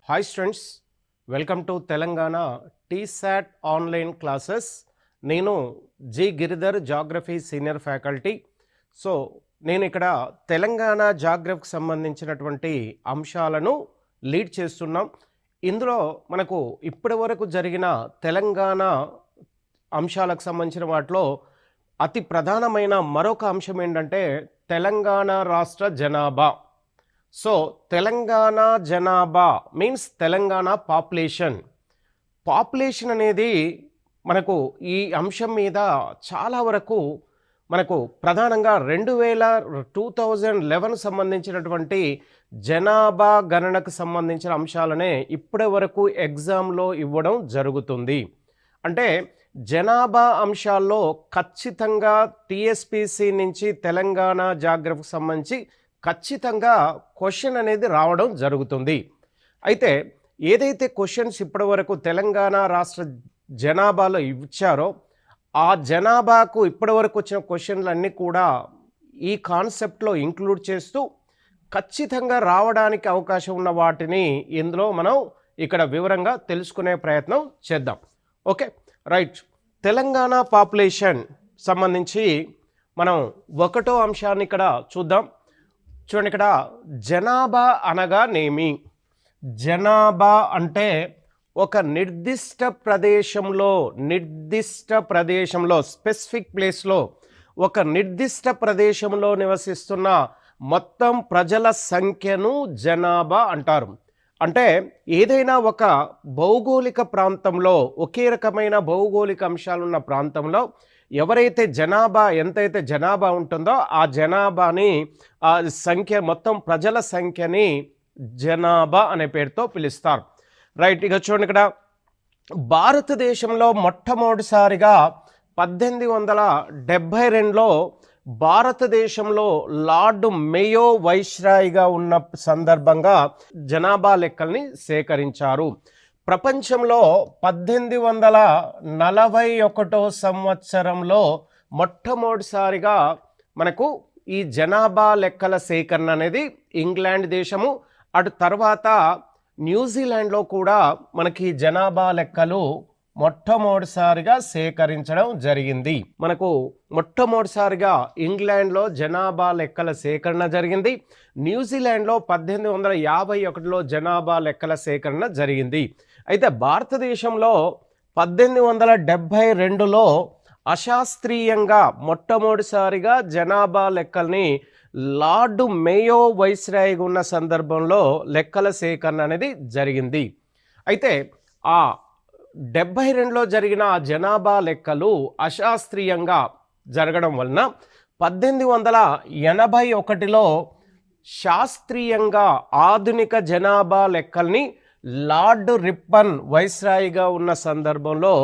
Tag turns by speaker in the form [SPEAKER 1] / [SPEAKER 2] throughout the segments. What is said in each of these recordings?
[SPEAKER 1] Hi students, welcome to Telangana TSAT online classes. నేను G Giridhar, geography senior faculty. So నేను ఇక్కడ తెలంగాణ జాగ్రఫీకి సంబంధించినటువంటి అంశాలను లీడ్ చేస్తున్నాం. ఇందులో మనకు ఇప్పటి వరకు జరిగిన తెలంగాణ అంశాలకు సంబంధించిన వాటిలో అతి ప్రధానమైన మరొక అంశం ఏంటంటే తెలంగాణ రాష్ట్ర జనాభా. సో తెలంగాణ జనాభా మీన్స్ తెలంగాణ పాపులేషన్ అనేది మనకు ఈ అంశం మీద చాలా వరకు మనకు ప్రధానంగా 2011 సంబంధించినటువంటి జనాభా గణనకు సంబంధించిన అంశాలనే ఇప్పటి వరకు ఎగ్జామ్లో ఇవ్వడం జరుగుతుంది. అంటే జనాభా అంశాల్లో ఖచ్చితంగా టీఎస్పీసీ నుంచి తెలంగాణ జాగ్రఫీకి సంబంధించి ఖచ్చితంగా క్వశ్చన్ అనేది రావడం జరుగుతుంది. అయితే ఏదైతే క్వశ్చన్స్ ఇప్పటి వరకు తెలంగాణ రాష్ట్ర జనాభాలో ఇచ్చారో ఆ జనాభాకు ఇప్పటి వరకు వచ్చిన క్వశ్చన్లన్నీ కూడా ఈ కాన్సెప్ట్లో ఇంక్లూడ్ చేస్తూ ఖచ్చితంగా రావడానికి అవకాశం ఉన్న వాటిని ఇందులో మనం ఇక్కడ వివరంగా తెలుసుకునే ప్రయత్నం చేద్దాం. Okay, right. తెలంగాణ పాపులేషన్ సంబంధించి మనం ఒకటో అంశాన్ని ఇక్కడ చూద్దాం. చూడండి, ఇక్కడ జనాభా అనగానేమి? జనాభా అంటే ఒక నిర్దిష్ట ప్రదేశంలో స్పెసిఫిక్ ప్లేస్లో ఒక నిర్దిష్ట ప్రదేశంలో నివసిస్తున్న మొత్తం ప్రజల సంఖ్యను జనాభా అంటారు. అంటే ఏదైనా ఒక భౌగోళిక ప్రాంతంలో ఒకే రకమైన భౌగోళిక అంశాలున్న ప్రాంతంలో ఎవరైతే ఎంతైతే జనాభా ఉంటుందో ఆ జనాభాని ఆ సంఖ్య మొత్తం ప్రజల సంఖ్యని జనాభా అనే పేరుతో పిలుస్తారు. రైట్. ఇక చూడండి, ఇక్కడ భారతదేశంలో మొట్టమొదటిసారిగా 1872లో భారతదేశంలో లార్డ్ మేయో వైస్రాయ్గా ఉన్న సందర్భంగా జనాభా లెక్కల్ని సేకరించారు. ప్రపంచంలో 1841 సంవత్సరంలో మొట్టమొదటిసారిగా మనకు ఈ జనాభా లెక్కల సేకరణ అనేది ఇంగ్లాండ్ దేశము, అటు తర్వాత న్యూజిలాండ్లో కూడా మనకి జనాభా లెక్కలు మొట్టమొదటిసారిగా సేకరించడం జరిగింది. మనకు మొట్టమొదటిసారిగా ఇంగ్లాండ్లో జనాభా లెక్కల సేకరణ జరిగింది. న్యూజిలాండ్లో 1851లో జనాభా లెక్కల సేకరణ జరిగింది. అయితే భారతదేశంలో 1872లో అశాస్త్రీయంగా మొట్టమొదటిసారిగా జనాభా లెక్కల్ని లార్డ్ మేయో వైస్రాయ్ ఉన్న సందర్భంలో లెక్కల సేకరణ అనేది జరిగింది. అయితే ఆ 72లో జరిగిన జనాభా లెక్కలు అశాస్త్రీయంగా జరగడం వలన 1881లో శాస్త్రీయంగా ఆధునిక జనాభా లెక్కల్ని లార్డ్ రిప్పన్ వైస్రాయ్గా ఉన్న సందర్భంలో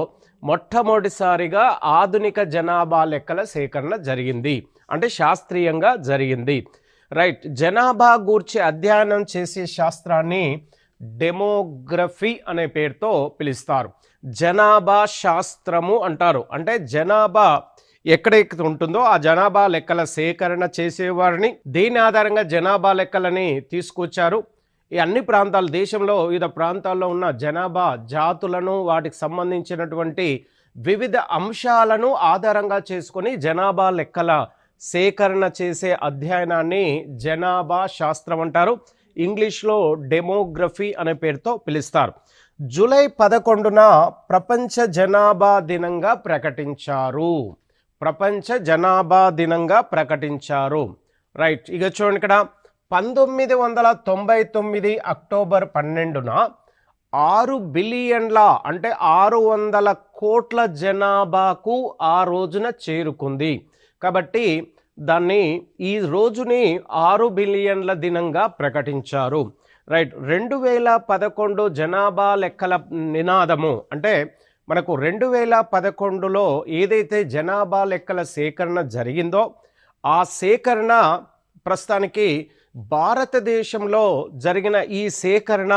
[SPEAKER 1] మొట్టమొదటిసారిగా ఆధునిక జనాభా లెక్కల సేకరణ జరిగింది. అంటే శాస్త్రీయంగా జరిగింది. రైట్. జనాభా గూర్చి అధ్యయనం చేసే శాస్త్రాన్ని డెమోగ్రఫీ అనే పేరుతో పిలుస్తారు. జనాభా శాస్త్రము అంటారు. అంటే జనాభా ఎక్కడెక్కడ ఉంటుందో ఆ జనాభా లెక్కల సేకరణ చేసేవారిని, దీని ఆధారంగా జనాభా లెక్కలని తీసుకొచ్చారు. ఈ అన్ని ప్రాంతాలు, దేశంలో వివిధ ప్రాంతాల్లో ఉన్న జనాభా జాతులను, వాటికి సంబంధించినటువంటి వివిధ అంశాలను ఆధారంగా చేసుకొని జనాభా లెక్కల సేకరణ చేసే అధ్యయనాన్ని జనాభా శాస్త్రం అంటారు. ఇంగ్లీష్లో డెమోగ్రఫీ అనే పేరుతో పిలుస్తారు. జూలై 11న ప్రపంచ జనాభా దినంగా ప్రకటించారు. రైట్. ఇక చూడండి, ఇక్కడ 1999 అక్టోబర్ 12న 6 బిలియన్ల అంటే 600 కోట్ల జనాభాకు ఆ రోజున చేరుకుంది. కాబట్టి దాన్ని ఈ రోజుని 6 బిలియన్ల దినంగా ప్రకటించారు. రైట్. 2011 జనాభా లెక్కల నినాదము అంటే మనకు 2011లో ఏదైతే జనాభా లెక్కల సేకరణ జరిగిందో ఆ సేకరణ ప్రస్తుతానికి భారతదేశంలో జరిగిన ఈ సేకరణ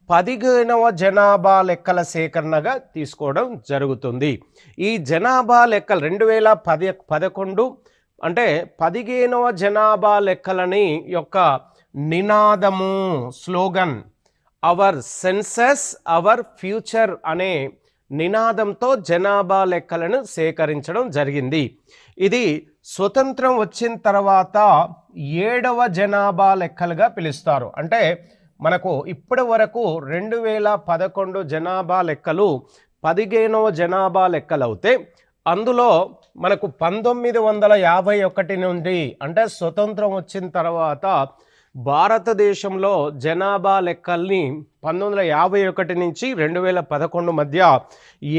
[SPEAKER 1] 15వ జనాభా లెక్కల సేకరణగా తీసుకోవడం జరుగుతుంది. ఈ జనాభా లెక్కలు 2011 అంటే 15వ జనాభా లెక్కలని యొక్క నినాదము, slogan our census our future అనే నినాదంతో జనాభా లెక్కలను సేకరించడం జరిగింది. ఇది స్వతంత్రం వచ్చిన తర్వాత 7వ జనాభా లెక్కలుగా పిలుస్తారు. అంటే మనకు ఇప్పటి వరకు 2011 జనాభా లెక్కలు 15వ జనాభా లెక్కలు అవుతే, అందులో మనకు 1951 నుండి అంటే స్వతంత్రం వచ్చిన తర్వాత భారతదేశంలో జనాభా లెక్కల్ని 1951 నుంచి 2011 మధ్య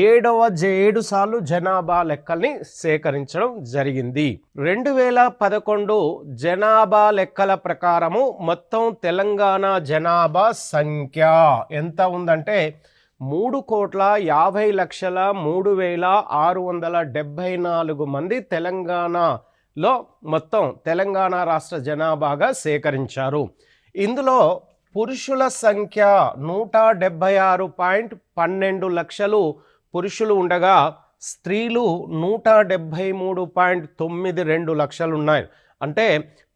[SPEAKER 1] 7 సార్లు జనాభా లెక్కల్ని సేకరించడం జరిగింది. 2011 జనాభా లెక్కల ప్రకారము మొత్తం తెలంగాణ జనాభా సంఖ్య ఎంత ఉందంటే 3,50,03,674 మంది తెలంగాణలో మొత్తం తెలంగాణ రాష్ట్ర జనాభాగా సేకరించారు. ఇందులో పురుషుల సంఖ్య 176.12 లక్షలు పురుషులు ఉండగా స్త్రీలు 173.92 లక్షలు ఉన్నాయి. అంటే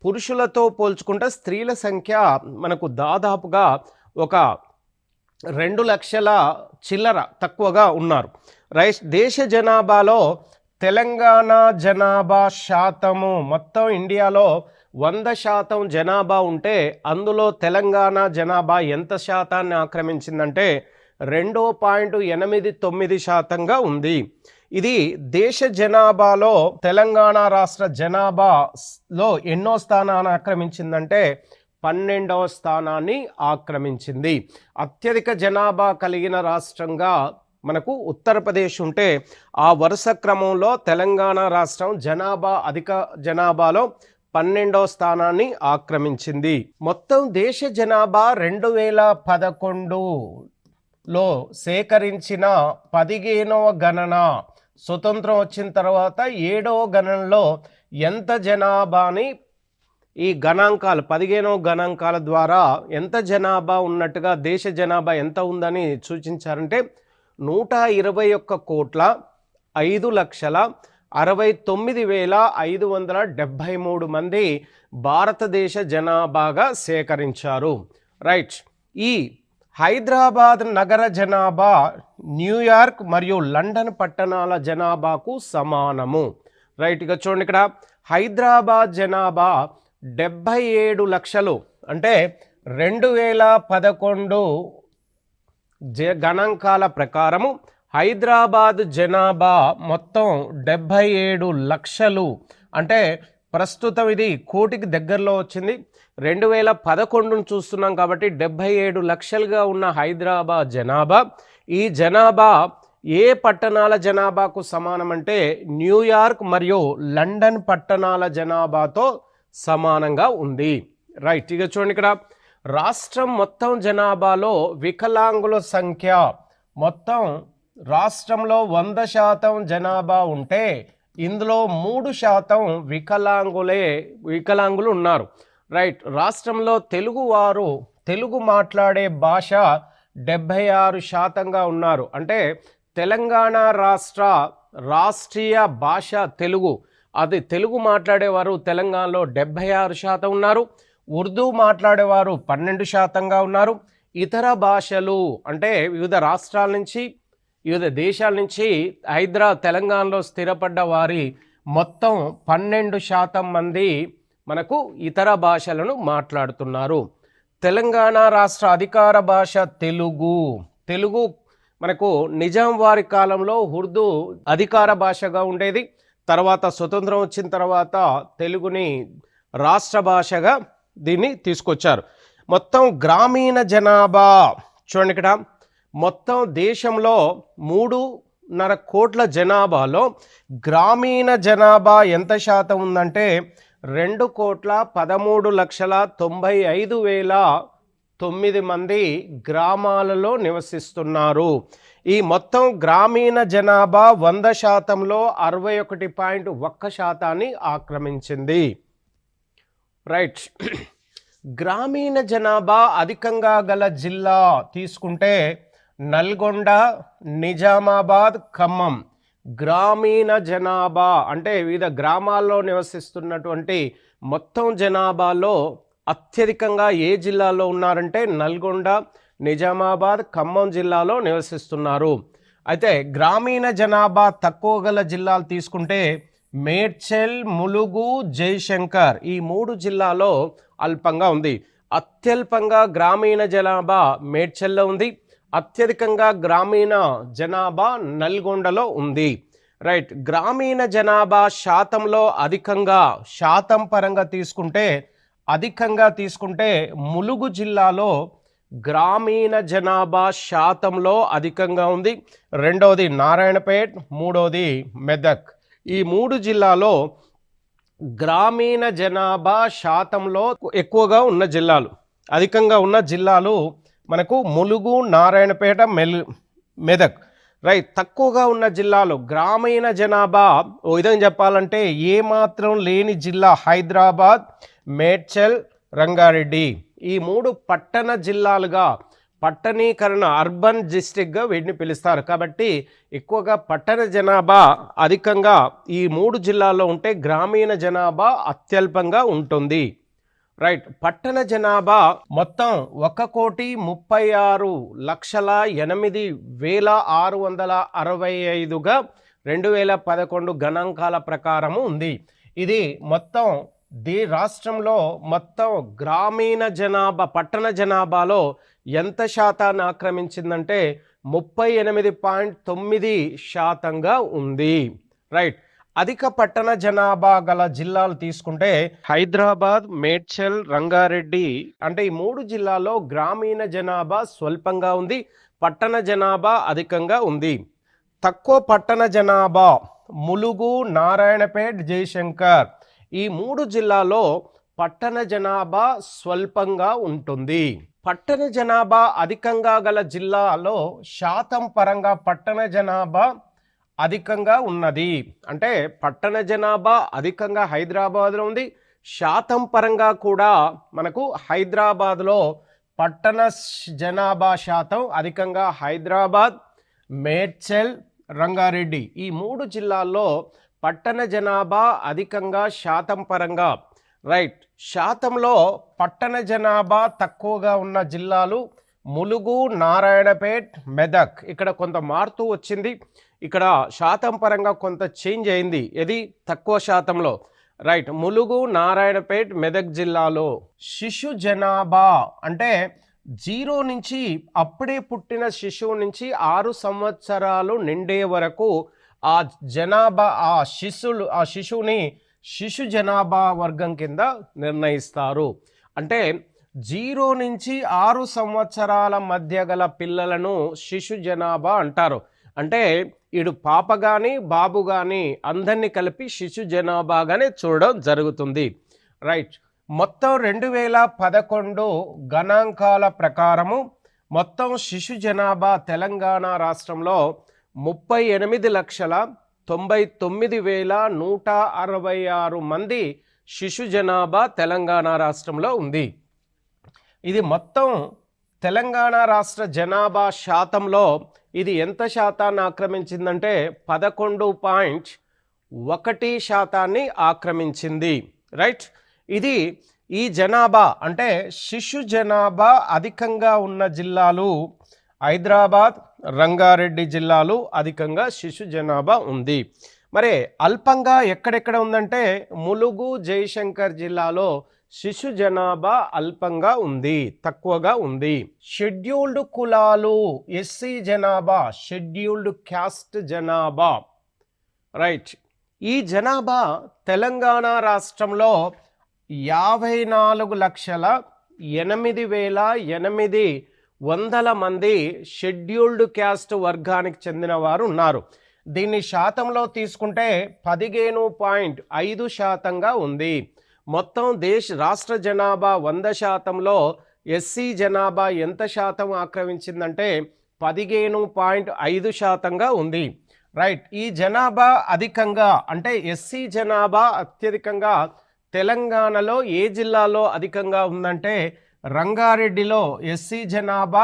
[SPEAKER 1] పురుషులతో పోల్చుకుంటే స్త్రీల సంఖ్య మనకు దాదాపుగా ఒక 2 లక్షల చిల్లర తక్కువగా ఉన్నారు. దేశ జనాభాలో తెలంగాణ జనాభా శాతము మొత్తం ఇండియాలో 100% జనాభా ఉంటే అందులో తెలంగాణ జనాభా ఎంత శాతాన్ని ఆక్రమించిందంటే 2.89% ఉంది. ఇది దేశ జనాభాలో తెలంగాణ రాష్ట్ర జనాభాలో ఎన్నో స్థానాన్ని ఆక్రమించిందంటే 12వ స్థానాన్ని ఆక్రమించింది. అత్యధిక జనాభా కలిగిన రాష్ట్రంగా మనకు ఉత్తరప్రదేశ్ ఉంటే ఆ వరుస క్రమంలో తెలంగాణ రాష్ట్రం అధిక జనాభాలో 12వ స్థానాన్ని ఆక్రమించింది. మొత్తం దేశ జనాభా 2011లో సేకరించిన 15వ గణన స్వతంత్రం వచ్చిన తర్వాత 7వ గణనలో ఎంత జనాభాని ఈ గణాంకాలు 15వ గణాంకాల ద్వారా ఎంత జనాభా ఉన్నట్టుగా దేశ జనాభా ఎంత ఉందని సూచించారంటే 125,5,69,573 మంది భారతదేశ జనాభాగా సేకరించారు. రైట్. ఈ హైదరాబాద్ నగర జనాభా న్యూయార్క్ మరియు లండన్ పట్టణాల జనాభాకు సమానము. రైట్. ఇక చూడండి, ఇక్కడ హైదరాబాద్ జనాభా 77 లక్షలు. అంటే 2011 గణాంకాల ప్రకారము హైదరాబాద్ జనాభా మొత్తం 77 లక్షలు. అంటే ప్రస్తుతం ఇది కోటికి దగ్గరలో వచ్చింది. 2011 చూస్తున్నాం కాబట్టి 77 లక్షలుగా ఉన్న హైదరాబాద్ జనాభా, ఈ జనాభా ఏ పట్టణాల జనాభాకు సమానం అంటే న్యూయార్క్ మరియు లండన్ పట్టణాల జనాభాతో సమానంగా ఉంది. రైట్. ఇక చూడండి, ఇక్కడ రాష్ట్రం మొత్తం జనాభాలో వికలాంగుల సంఖ్య మొత్తం రాష్ట్రంలో 100% జనాభా ఉంటే ఇందులో 3% వికలాంగులు ఉన్నారు. రైట్. రాష్ట్రంలో తెలుగు మాట్లాడే భాష 76%గా ఉన్నారు. అంటే తెలంగాణ రాష్ట్రీయ భాష తెలుగు. అది తెలుగు మాట్లాడేవారు తెలంగాణలో 76% ఉన్నారు. ఉర్దూ మాట్లాడేవారు 12%గా ఉన్నారు. ఇతర భాషలు అంటే వివిధ రాష్ట్రాల నుంచి వివిధ దేశాల నుంచి తెలంగాణలో స్థిరపడ్డ వారి మొత్తం 12% మంది మనకు ఇతర భాషలను మాట్లాడుతున్నారు. తెలంగాణ రాష్ట్ర అధికార భాష తెలుగు మనకు నిజాం వారి కాలంలో ఉర్దూ అధికార భాషగా ఉండేది. తర్వాత స్వతంత్రం వచ్చిన తర్వాత తెలుగుని రాష్ట్ర భాషగా దీన్ని తీసుకొచ్చారు. మొత్తం గ్రామీణ జనాభా చూడండి, ఇక్కడ మొత్తం దేశంలో 3.5 కోట్ల జనాభాలో గ్రామీణ జనాభా ఎంత శాతం ఉందంటే 2,13,95,009 మంది గ్రామాలలో నివసిస్తున్నారు. ఈ మొత్తం గ్రామీణ జనాభా 100%లో 61.1% ఆక్రమించింది. రైట్. గ్రామీణ జనాభా అధికంగా గల జిల్లా తీసుకుంటే నల్గొండ, నిజామాబాద్, ఖమ్మం. గ్రామీణ జనాభా అంటే వివిధ గ్రామాల్లో నివసిస్తున్నటువంటి మొత్తం జనాభాలో అత్యధికంగా ఏ జిల్లాలో ఉన్నారంటే నల్గొండ, నిజామాబాద్, ఖమ్మం జిల్లాలో నివసిస్తున్నారు. అయితే గ్రామీణ జనాభా తక్కువ గల జిల్లాలు తీసుకుంటే మేడ్చల్, ములుగు, జయశంకర్ ఈ 3 జిల్లాలో అల్పంగా ఉంది. అత్యల్పంగా గ్రామీణ జనాభా మేడ్చల్లో ఉంది. అత్యధికంగా గ్రామీణ జనాభా నల్గొండలో ఉంది. రైట్. గ్రామీణ జనాభా శాతంలో అధికంగా, శాతం పరంగా తీసుకుంటే ములుగు జిల్లాలో గ్రామీణ జనాభా శాతంలో అధికంగా ఉంది. రెండవది నారాయణపేట్, మూడవది మెదక్. ఈ 3 జిల్లాలో గ్రామీణ జనాభా శాతంలో ఎక్కువగా ఉన్న జిల్లాలు, అధికంగా ఉన్న జిల్లాలు మనకు ములుగు, నారాయణపేట, మెదక్. రైట్. తక్కువగా ఉన్న జిల్లాలు గ్రామీణ జనాభా ఓ విధంగా చెప్పాలంటే ఏమాత్రం లేని జిల్లా హైదరాబాద్, మేడ్చల్, రంగారెడ్డి. ఈ 3 పట్టణ జిల్లాలుగా, పట్టణీకరణ అర్బన్ డిస్ట్రిక్ట్గా వీటిని పిలుస్తారు. కాబట్టి ఎక్కువగా పట్టణ జనాభా అధికంగా ఈ 3 జిల్లాల్లో ఉంటే గ్రామీణ జనాభా అత్యల్పంగా ఉంటుంది. రైట్. పట్టణ జనాభా మొత్తం 1,36,08,665గా 2011 గణాంకాల ప్రకారము ఉంది. ఇది మొత్తం రాష్ట్రంలో మొత్తం గ్రామీణ జనాభా, పట్టణ జనాభాలో ఎంత శాతాన్ని ఆక్రమించిందంటే 38.9%గా ఉంది. రైట్. అధిక పట్టణ జనాభా గల జిల్లాలు తీసుకుంటే హైదరాబాద్, మేడ్చల్, రంగారెడ్డి. అంటే ఈ 3 జిల్లాల్లో గ్రామీణ జనాభా స్వల్పంగా ఉంది, పట్టణ జనాభా అధికంగా ఉంది. తక్కువ పట్టణ జనాభా ములుగు, నారాయణపేట్, జయశంకర్. ఈ 3 జిల్లాల్లో పట్టణ జనాభా స్వల్పంగా ఉంటుంది. పట్టణ జనాభా అధికంగా గల జిల్లాలో శాతం పరంగా పట్టణ జనాభా అధికంగా ఉన్నది. అంటే పట్టణ జనాభా అధికంగా హైదరాబాద్లో ఉంది. శాతం పరంగా కూడా మనకు హైదరాబాద్లో పట్టణ జనాభా శాతం అధికంగా హైదరాబాద్, మేడ్చల్, రంగారెడ్డి ఈ 3 జిల్లాల్లో పట్టణ జనాభా అధికంగా శాతం పరంగా. రైట్. శాతంలో పట్టణ జనాభా తక్కువగా ఉన్న జిల్లాలు ములుగు, నారాయణపేట్, మెదక్. ఇక్కడ కొంత మారుతూ వచ్చింది, ఇక్కడ శాతం పరంగా కొంత చేంజ్ అయింది. ఇది తక్కువ శాతంలో. రైట్. ములుగు, నారాయణపేట్, మెదక్ జిల్లాలో శిశు జనాభా అంటే 0 నుంచి అప్పుడే పుట్టిన శిశువు నుంచి 6 సంవత్సరాలు నిండే వరకు ఆ జనాభా, ఆ శిశువుని శిశు జనాభా వర్గం కింద నిర్ణయిస్తారు. అంటే 0 నుంచి 6 సంవత్సరాల మధ్య గల పిల్లలను శిశు జనాభా అంటారు. అంటే ఇడు పాప కానీ బాబు కానీ అందరినీ కలిపి శిశు జనాభాగానే చూడడం జరుగుతుంది. రైట్. మొత్తం 2011 గణాంకాల ప్రకారము మొత్తం శిశు జనాభా తెలంగాణ రాష్ట్రంలో 38,99,166 మంది శిశు జనాభా తెలంగాణ రాష్ట్రంలో ఉంది. ఇది మొత్తం తెలంగాణ రాష్ట్ర జనాభా శాతంలో ఇది ఎంత శాతాన్ని ఆక్రమించిందంటే 11.1% ఆక్రమించింది. రైట్. ఇది ఈ జనాభా అంటే శిశు జనాభా అధికంగా ఉన్న జిల్లాలు హైదరాబాద్, రంగారెడ్డి జిల్లాలు అధికంగా శిశు జనాభా ఉంది. మరి అల్పంగా ఎక్కడెక్కడ ఉందంటే ములుగు, జయశంకర్ జిల్లాలో శిశు జనాభా అల్పంగా ఉంది, తక్కువగా ఉంది. షెడ్యూల్డ్ కులాలు, ఎస్సీ జనాభా, షెడ్యూల్డ్ క్యాస్ట్ జనాభా. రైట్. ఈ జనాభా తెలంగాణ రాష్ట్రంలో 54,08,800 మంది షెడ్యూల్డ్ క్యాస్ట్ వర్గానికి చెందిన వారు ఉన్నారు. దీన్ని శాతంలో తీసుకుంటే 15.5%గా ఉంది. మొత్తం రాష్ట్ర జనాభా 100%లో ఎస్సీ జనాభా ఎంత శాతం ఆక్రమించిందంటే 15.5%గా ఉంది. రైట్. ఈ జనాభా అధికంగా అంటే ఎస్సీ జనాభా అత్యధికంగా తెలంగాణలో ఏ జిల్లాలో అధికంగా ఉందంటే రంగారెడ్డిలో ఎస్సీ జనాభా,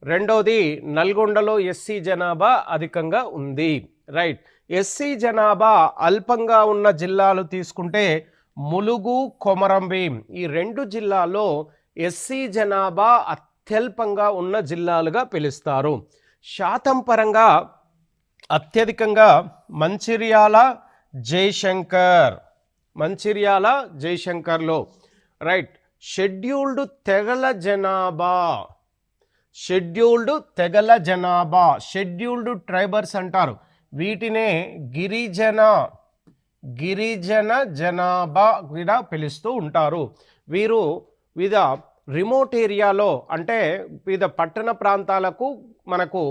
[SPEAKER 1] రెండోది నల్గొండలో ఎస్సీ జనాభా అధికంగా ఉంది. రైట్. ఎస్సీ జనాభా అల్పంగా ఉన్న జిల్లాలు తీసుకుంటే ములుగు, కొమరంభీం ఈ 2 జిల్లాల్లో ఎస్సీ జనాభా అత్యల్పంగా ఉన్న జిల్లాలుగా పిలుస్తారు. శాతం పరంగా అత్యధికంగా మంచిర్యాల, జయశంకర్లో రైట్. షెడ్యూల్డ్ తెగల జనాభా, షెడ్యూల్డ్ ట్రైబర్స్ అంటారు. వీటినే గిరిజన జనాభా కూడా పిలుస్తూ ఉంటారు. వీరు వివిధ రిమోట్ ఏరియాలో అంటే వివిధ పట్టణ ప్రాంతాలకు మనకు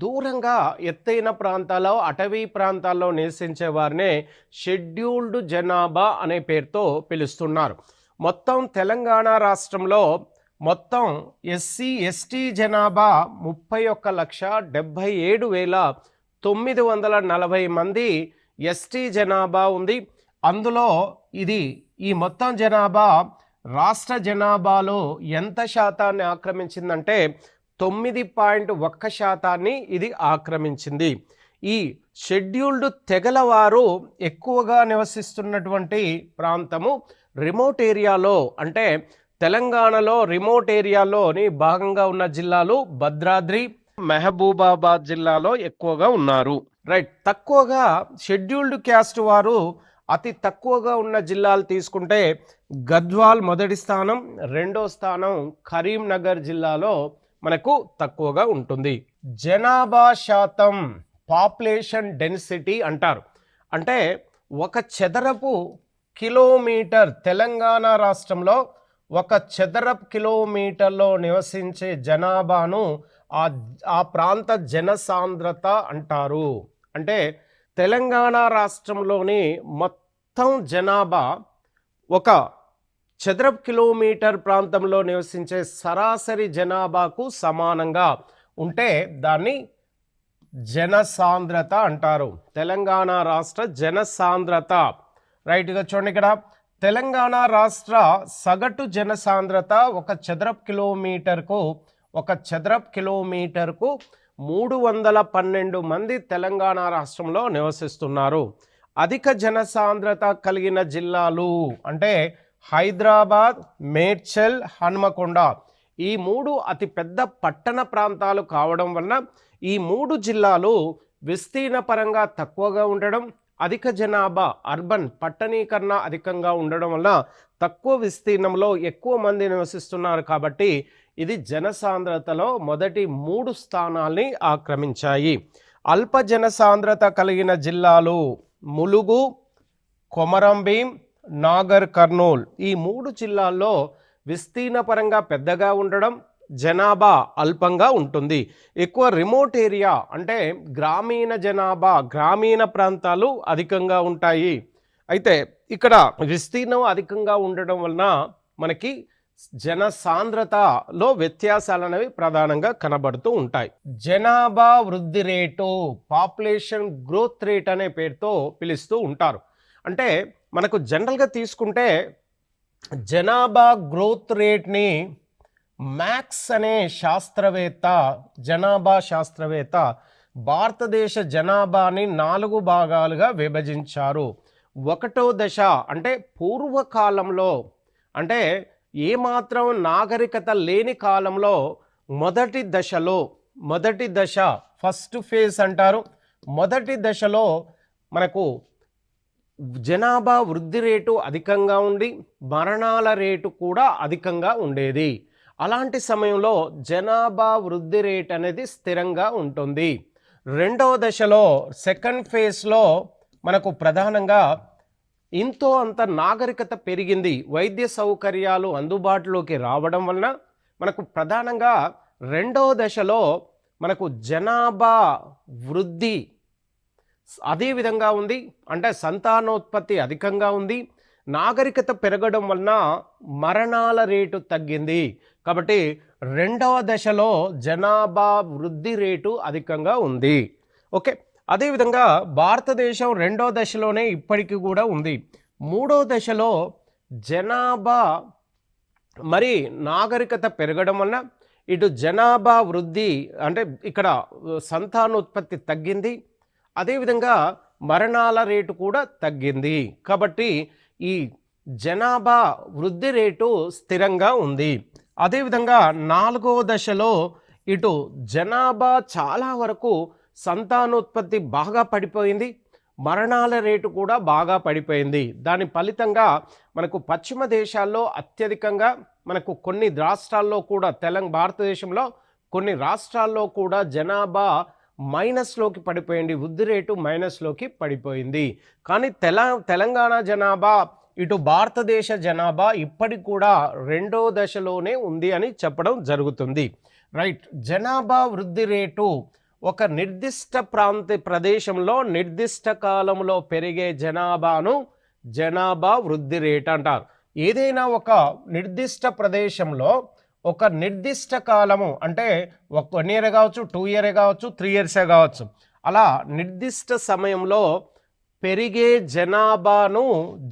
[SPEAKER 1] దూరంగా ఎత్తైన ప్రాంతాల్లో, అటవీ ప్రాంతాల్లో నివసించే వారినే షెడ్యూల్డ్ జనాభా అనే పేరుతో పిలుస్తున్నారు. మొత్తం తెలంగాణ రాష్ట్రంలో మొత్తం ఎస్సీ ఎస్టీ జనాభా 31,77,940 మంది ఎస్టీ జనాభా ఉంది. అందులో ఈ మొత్తం జనాభా రాష్ట్ర జనాభాలో ఎంత శాతాన్ని ఆక్రమించిందంటే 9.1% ఇది ఆక్రమించింది. ఈ షెడ్యూల్డ్ తెగల వారు ఎక్కువగా నివసిస్తున్నటువంటి ప్రాంతము రిమోట్ ఏరియాలో, అంటే తెలంగాణలో రిమోట్ ఏరియాలోని భాగంగా ఉన్న జిల్లాలు భద్రాద్రి, మహబూబాబాద్ జిల్లాలో ఎక్కువగా ఉన్నారు. రైట్. తక్కువగా షెడ్యూల్డ్ క్యాస్ట్ వారు అతి తక్కువగా ఉన్న జిల్లాలు తీసుకుంటే గద్వాల్ మొదటి స్థానం, రెండో స్థానం కరీంనగర్ జిల్లాలో మనకు తక్కువగా ఉంటుంది. జనాభా శాతం, పాపులేషన్ డెన్సిటీ అంటారు. అంటే ఒక చదరపు కిలోమీటర్, తెలంగాణ రాష్ట్రంలో ఒక చదరపు కిలోమీటర్లో నివసించే జనాభాను ఆ ప్రాంత జనసాంద్రత అంటారు. అంటే తెలంగాణ రాష్ట్రంలోని మొత్తం జనాభా ఒక చదరపు కిలోమీటర్ ప్రాంతంలో నివసించే సరాసరి జనాభాకు సమానంగా ఉంటే దాన్ని జనసాంద్రత అంటారు. తెలంగాణ రాష్ట్ర జనసాంద్రత. రైట్గా చూడండి, ఇక్కడ తెలంగాణ రాష్ట్ర సగటు జనసాంద్రత ఒక చదరపు కిలోమీటర్కు 312 మంది తెలంగాణ రాష్ట్రంలో నివసిస్తున్నారు. అధిక జనసాంద్రత కలిగిన జిల్లాలు అంటే హైదరాబాద్, మేడ్చల్, హన్మకొండ. ఈ 3 అతిపెద్ద పట్టణ ప్రాంతాలు కావడం వలన ఈ 3 జిల్లాలు విస్తీర్ణ పరంగా తక్కువగా ఉండడం, అధిక జనాభా అర్బన్ పట్టణీకరణ అధికంగా ఉండడం వల్ల తక్కువ విస్తీర్ణంలో ఎక్కువ మంది నివసిస్తున్నారు. కాబట్టి ఇది జనసాంద్రతలో మొదటి 3 స్థానాల్ని ఆక్రమించాయి. అల్ప జనసాంద్రత కలిగిన జిల్లాలు ములుగు, కొమరంభీం, నాగర్ కర్నూల్. ఈ 3 జిల్లాల్లో విస్తీర్ణ పరంగా పెద్దగా ఉండడం, జనాభా అల్పంగా ఉంటుంది. ఎక్కువ రిమోట్ ఏరియా అంటే గ్రామీణ జనాభా, గ్రామీణ ప్రాంతాలు అధికంగా ఉంటాయి. అయితే ఇక్కడ విస్తీర్ణం అధికంగా ఉండడం వలన మనకి జనసాంద్రతలో వ్యత్యాసాలు అనేవి ప్రధానంగా కనబడుతూ ఉంటాయి. జనాభా వృద్ధి రేటు, పాపులేషన్ గ్రోత్ రేట్ అనే పేరుతో పిలుస్తూ ఉంటారు. అంటే మనకు జనరల్గా తీసుకుంటే జనాభా గ్రోత్ రేట్ని మ్యాక్స్ అనే జనాభా శాస్త్రవేత్త భారతదేశ జనాభాని 4 భాగాలుగా విభజించారు. 1వ దశ అంటే పూర్వకాలంలో, అంటే ఏమాత్రం నాగరికత లేని కాలంలో మొదటి దశ ఫస్ట్ ఫేజ్ అంటారు. మొదటి దశలో మనకు జనాభా వృద్ధి రేటు అధికంగా ఉండి మరణాల రేటు కూడా అధికంగా ఉండేది. అలాంటి సమయంలో జనాభా వృద్ధి రేట్ అనేది స్థిరంగా ఉంటుంది. 2వ దశలో సెకండ్ ఫేజ్లో మనకు ప్రధానంగా ఇంతో అంత నాగరికత పెరిగింది, వైద్య సౌకర్యాలు అందుబాటులోకి రావడం వలన మనకు ప్రధానంగా 2వ దశలో మనకు జనాభా వృద్ధి అదే విధంగా ఉంది. అంటే సంతానోత్పత్తి అధికంగా ఉంది, నాగరికత పెరగడం వలన మరణాల రేటు తగ్గింది. కాబట్టి 2వ దశలో జనాభా వృద్ధి రేటు అధికంగా ఉంది. ఓకే, అదేవిధంగా భారతదేశం 2వ దశలోనే ఇప్పటికీ కూడా ఉంది. 3వ దశలో జనాభా మరి నాగరికత పెరగడం వలన ఇటు జనాభా వృద్ధి అంటే ఇక్కడ సంతానోత్పత్తి తగ్గింది, అదేవిధంగా మరణాల రేటు కూడా తగ్గింది. కాబట్టి ఈ జనాభా వృద్ధి రేటు స్థిరంగా ఉంది. అదేవిధంగా 4వ దశలో ఇటు జనాభా చాలా వరకు సంతానోత్పత్తి బాగా పడిపోయింది, మరణాల రేటు కూడా బాగా పడిపోయింది. దాని ఫలితంగా మనకు పశ్చిమ దేశాల్లో అత్యధికంగా, మనకు కొన్ని రాష్ట్రాల్లో కూడా భారతదేశంలో కొన్ని రాష్ట్రాల్లో కూడా జనాభా మైనస్లోకి పడిపోయింది, వృద్ధి రేటు మైనస్లోకి పడిపోయింది. కానీ తెలంగాణ జనాభా, ఇటు భారతదేశ జనాభా ఇప్పటికి కూడా 2వ దశలోనే ఉంది అని చెప్పడం జరుగుతుంది. రైట్. జనాభా వృద్ధి రేటు ఒక నిర్దిష్ట ప్రదేశంలో నిర్దిష్ట కాలంలో పెరిగే జనాభాను జనాభా వృద్ధి రేటు అంటారు. ఏదైనా ఒక నిర్దిష్ట ప్రదేశంలో ఒక నిర్దిష్ట కాలము, అంటే 1 ఇయర్ కావచ్చు, 2 ఇయర్ కావచ్చు, 3 ఇయర్సే కావచ్చు, అలా నిర్దిష్ట సమయంలో పెరిగే జనాభాను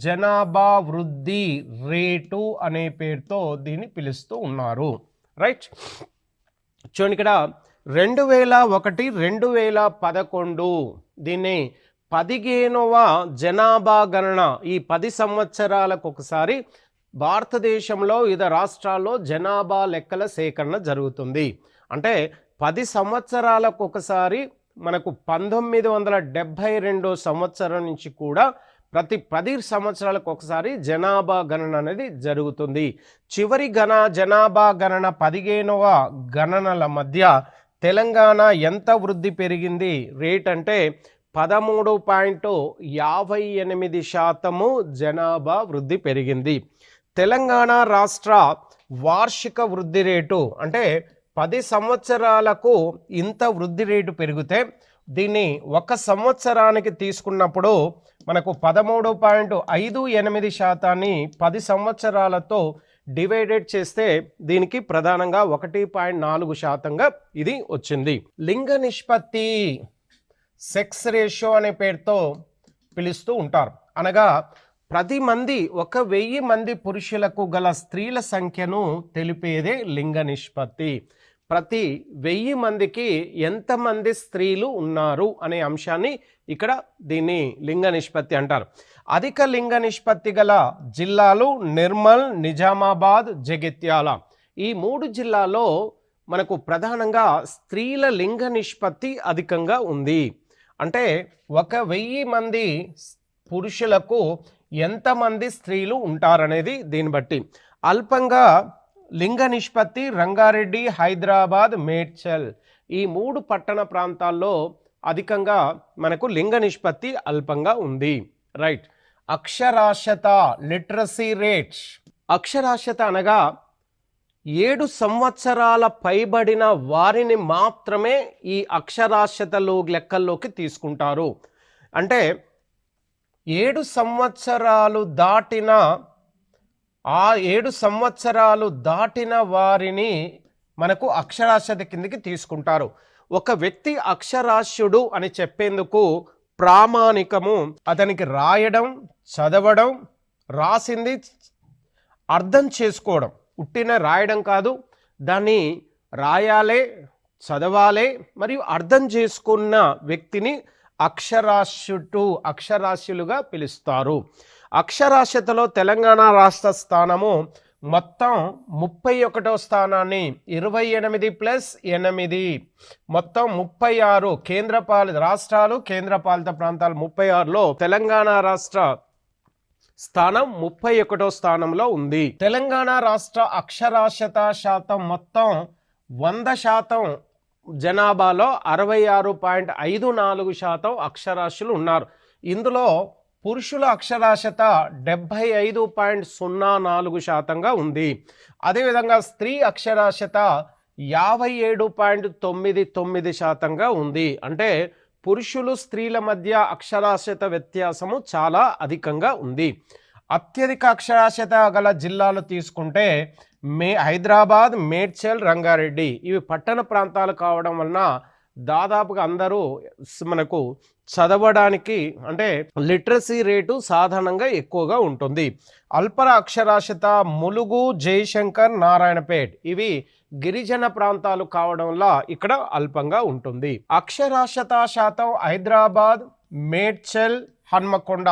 [SPEAKER 1] జనాభా వృద్ధి రేటు అనే పేరుతో దీన్ని పిలుస్తూ ఉన్నారు. రైట్. చూడండి, ఇక్కడ 2001, 2011 దీన్ని 15వ జనాభా గణన, ఈ 10 సంవత్సరాలకు ఒకసారి భారతదేశంలో వివిధ రాష్ట్రాల్లో జనాభా లెక్కల సేకరణ జరుగుతుంది. అంటే 10 సంవత్సరాలకు ఒకసారి మనకు 1972 సంవత్సరం నుంచి కూడా ప్రతి 10 సంవత్సరాలకు ఒకసారి జనాభా గణన అనేది జరుగుతుంది. చివరి జనాభా గణన 15వ గణనల మధ్య తెలంగాణ ఎంత వృద్ధి పెరిగింది రేట్ అంటే 13.58% జనాభా వృద్ధి పెరిగింది. తెలంగాణ రాష్ట్ర వార్షిక వృద్ధి రేటు అంటే 10 సంవత్సరాలకు ఇంత వృద్ధి రేటు పెరిగితే దీన్ని 1 సంవత్సరానికి తీసుకున్నప్పుడు మనకు 13.58% 10 సంవత్సరాలతో డివైడెడ్ చేస్తే దీనికి ప్రధానంగా 1.4%గా ఇది వచ్చింది. లింగ నిష్పత్తి, సెక్స్ రేషియో అనే పేరుతో పిలుస్తూ ఉంటారు. అనగా 1,000 మంది పురుషులకు గల స్త్రీల సంఖ్యను తెలిపేదే లింగ నిష్పత్తి. ప్రతి 1000 మందికి ఎంతమంది స్త్రీలు ఉన్నారు అనే అంశాన్ని ఇక్కడ దీన్ని లింగ నిష్పత్తి అంటారు. అధిక లింగ నిష్పత్తి గల జిల్లాలు నిర్మల్, నిజామాబాద్, జగిత్యాల. ఈ 3 జిల్లాల్లో మనకు ప్రధానంగా స్త్రీల లింగ నిష్పత్తి అధికంగా ఉంది. అంటే 1,000 మంది పురుషులకు ఎంతమంది స్త్రీలు ఉంటారనేది దీన్ని బట్టి. అల్పంగా లింగ నిష్పత్తి రంగారెడ్డి, హైదరాబాద్, మేడ్చల్ ఈ 3 పట్టణ ప్రాంతాల్లో అధికంగా మనకు లింగ నిష్పత్తి అల్పంగా ఉంది. రైట్. అక్షరాస్యత, లిటరసీ రేట్. అక్షరాస్యత అనగా 7 సంవత్సరాల పైబడిన వారిని మాత్రమే ఈ అక్షరాస్యతలో లెక్కల్లోకి తీసుకుంటారు. అంటే 7 సంవత్సరాలు దాటిన 7 సంవత్సరాలు దాటిన వారిని మనకు అక్షరాస్యత కిందకి తీసుకుంటారు. ఒక వ్యక్తి అక్షరాస్యుడు అని చెప్పేందుకు ప్రామాణికము అతనికి రాయడం, చదవడం, రాసింది అర్థం చేసుకోవడం. ఉట్టిన రాయడం కాదు, దాన్ని రాయాలే, చదవాలే, మరియు అర్థం చేసుకున్న వ్యక్తిని అక్షరాస్యులుగా పిలుస్తారు. అక్షరాస్యతలో తెలంగాణ రాష్ట్ర స్థానము మొత్తం 31వ స్థానాన్ని 28+8 మొత్తం 36 కేంద్రపాలిత రాష్ట్రాలు, కేంద్రపాలిత ప్రాంతాలు 36లో తెలంగాణ రాష్ట్ర స్థానం 31వ స్థానంలో ఉంది. తెలంగాణ రాష్ట్ర అక్షరాస్యత శాతం మొత్తం 100% జనాభాలో 66.54% అక్షరాస్యులు ఉన్నారు. ఇందులో పురుషుల అక్షరాస్యత 75.04%గా ఉంది. అదేవిధంగా స్త్రీ అక్షరాస్యత 57.99%గా ఉంది. అంటే పురుషులు, స్త్రీల మధ్య అక్షరాస్యత వ్యత్యాసము చాలా అధికంగా ఉంది. అత్యధిక అక్షరాస్యత గల జిల్లాలు తీసుకుంటే హైదరాబాద్, మేడ్చల్, రంగారెడ్డి ఇవి పట్టణ ప్రాంతాలు కావడం వలన దాదాపుగా అందరూ మనకు చదవడానికి అంటే లిటరసీ రేటు సాధారణంగా ఎక్కువగా ఉంటుంది. అల్పర అక్షరాస్యత ములుగు, జయశంకర్, నారాయణపేట్ ఇవి గిరిజన ప్రాంతాలు కావడం వల్ల ఇక్కడ అల్పంగా ఉంటుంది. అక్షరాస్యత శాతం హైదరాబాద్, మేడ్చల్, హన్మకొండ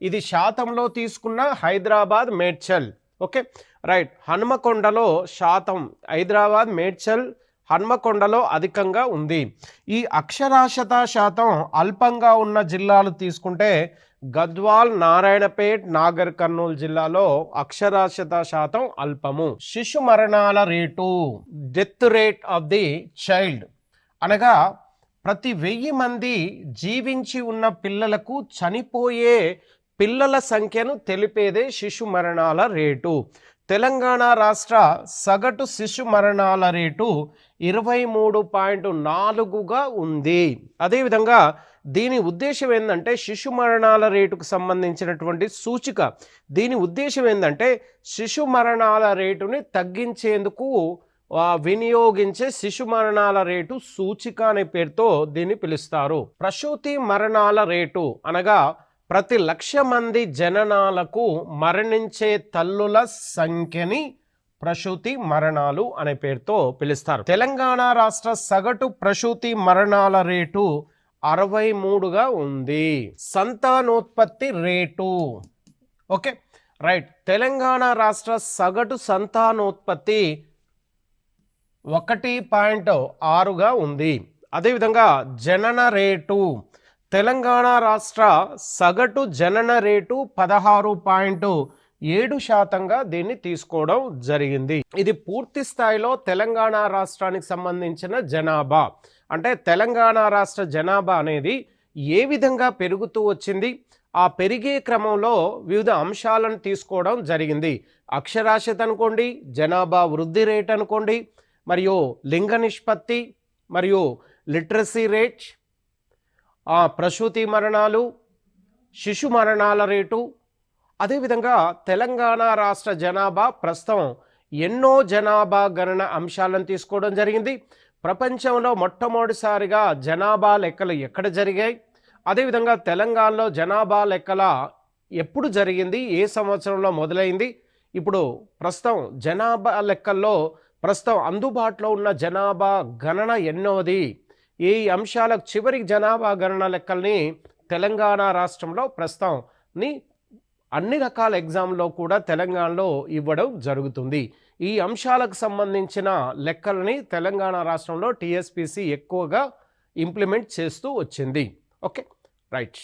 [SPEAKER 1] ఇది శాతంలో తీసుకున్న హైదరాబాద్, మేడ్చల్. ఓకే. రైట్. హన్మకొండలో శాతం, హైదరాబాద్, మేడ్చల్, హన్మకొండలో అధికంగా ఉంది. ఈ అక్షరాస్యత శాతం అల్పంగా ఉన్న జిల్లాలు తీసుకుంటే గద్వాల్, నారాయణపేట్, నాగర్ కర్నూలు జిల్లాలో అక్షరాస్యత శాతం అల్పము. శిశు మరణాల rate, death rate of the child, అనగా ప్రతి 1000 మంది జీవించి ఉన్న పిల్లలకు చనిపోయే పిల్లల సంఖ్యను తెలిపేదే శిశు మరణాల రేటు. తెలంగాణ రాష్ట్ర సగటు శిశు మరణాల రేటు 23.4గా ఉంది. అదేవిధంగా దీని ఉద్దేశం ఏంటంటే, శిశు మరణాల రేటుకు సంబంధించినటువంటి సూచిక. దీని ఉద్దేశం ఏంటంటే శిశు మరణాల రేటుని తగ్గించేందుకు వినియోగించే శిశు మరణాల రేటు సూచిక అనే పేరుతో దీన్ని పిలుస్తారు. ప్రసూతి మరణాల రేటు అనగా ప్రతి 1,00,000 మంది జననాలకు మరణించే తల్లుల సంఖ్యని ప్రసూతి మరణాలు అనే పేరుతో పిలుస్తారు. తెలంగాణ రాష్ట్ర సగటు ప్రసూతి మరణాల రేటు 63గా ఉంది. సంతానోత్పత్తి రేటు, ఓకే రైట్. తెలంగాణ రాష్ట్ర సగటు సంతానోత్పత్తి 1.6గా ఉంది. అదేవిధంగా జనన రేటు, తెలంగాణ రాష్ట్ర సగటు జనన రేటు 16.7%గా దీన్ని తీసుకోవడం జరిగింది. ఇది పూర్తి స్థాయిలో తెలంగాణ రాష్ట్రానికి సంబంధించిన జనాభా. అంటే తెలంగాణ రాష్ట్ర జనాభా అనేది ఏ విధంగా పెరుగుతూ వచ్చింది, ఆ పెరిగే క్రమంలో వివిధ అంశాలను తీసుకోవడం జరిగింది. అక్షరాస్యత అనుకోండి, జనాభా వృద్ధి రేట్ అనుకోండి, మరియు లింగ నిష్పత్తి, మరియు లిటరసీ రేట్, ప్రసూతి మరణాలు, శిశు మరణాల రేటు. అదేవిధంగా తెలంగాణ రాష్ట్ర జనాభా ప్రస్తుతం ఎన్నో జనాభా గణన అంశాలను తీసుకోవడం జరిగింది. ప్రపంచంలో మొట్టమొదటిసారిగా జనాభా లెక్కలు ఎక్కడ జరిగాయి, అదేవిధంగా తెలంగాణలో జనాభా లెక్కల ఎప్పుడు జరిగింది, ఏ సంవత్సరంలో మొదలైంది, ఇప్పుడు ప్రస్తుతం జనాభా లెక్కల్లో ప్రస్తుతం అందుబాటులో ఉన్న జనాభా గణన ఎన్నోది, ఈ అంశాలకు చివరి జనాభా గణన లెక్కల్ని తెలంగాణ రాష్ట్రంలో ప్రస్తుతం అన్ని రకాల ఎగ్జామ్లో కూడా తెలంగాణలో ఇవ్వడం జరుగుతుంది. ఈ అంశాలకు సంబంధించిన లెక్కలని తెలంగాణ రాష్ట్రంలో టీఎస్పీసీ ఎక్కువగా ఇంప్లిమెంట్ చేస్తూ వచ్చింది. Okay right.